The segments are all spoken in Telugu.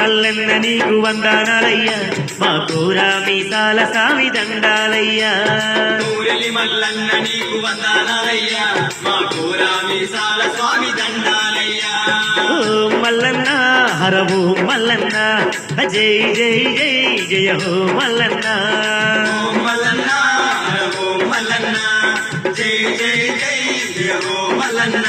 మల్లన్న నీకు వందనాలయ్యా మా కోరా మీసాల సామి దండాలయ్యా కోరెలి మల్లన్న నీకు వందనాలయ్యా మా కోరా మీసాల స్వామి దండాలయ్యా ఓ మల్లన్న హరవో మల్లన్న జై జై జై జయ హో మల్లన్న ఓ మల్లన్న ఓ మల్లన్న జై జై జై జయ హో మల్లన్న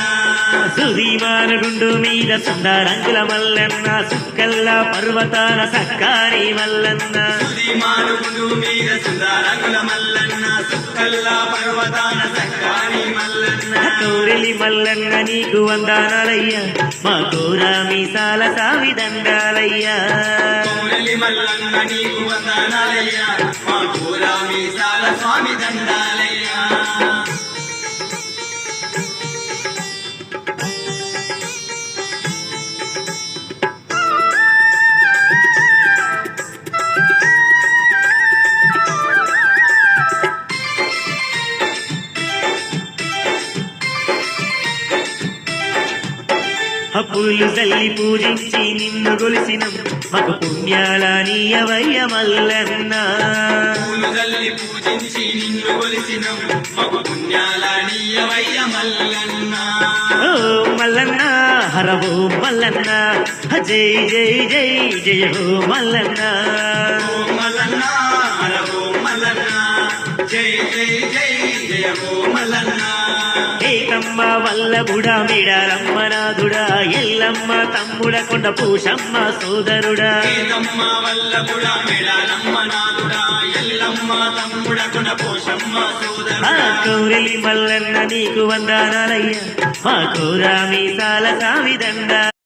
సుధీమాన గుండు మీద సుందరంగుల మల్లన్న సుక్కల్ల పర్వతాల సక్కారి మల్లన్న సుధీమానుగుండు మీద సుందరంగుల మల్లన్న సుక్కల్ల పర్వతాన సక్కాని మల్లన్న కోరెలి మల్లన్న నీకు వందనాలయ్యా మా కోరా మీసాల సామి దండాలయ్యా కోరెలి మల్లన్న నీకు వందనాలయ్యా మా కోరా మీసాల స్వామి దండాలయ్యా పూలు తల్లి పూజించి నిన్ను గొలిసినం మాకు పుణ్యాల నీయవయ్య మల్లన్న పూలు తల్లి పూజించి నిన్ను కొలిసినం మగు పుణ్యాల నీయవయ్య మల్లన్న ఓ మల్లన్న హరవో మల్లన్న జై జై జై జయ హో మల్లన్న ఓ మల్లన్న హరవో మల్లన్న జై జై జై జయ హో మల్లన్న ఏకమ్మ వల్లభుడా మిడారమ్మ నాథుడా ఎల్లమ్మ తమ్ముడ కొండ పూషమ్మ సోదరుడా ఏకమ్మ వల్లభుడా మెడాలమ్మ నాదుడా ఎల్లమ్మ తమ్ముడ కొన పోషమ్మ సోదరుడా కోరెలి మల్లన్న నీకు వందనాలయ్యా మా కోరా మీసాల సామి దండ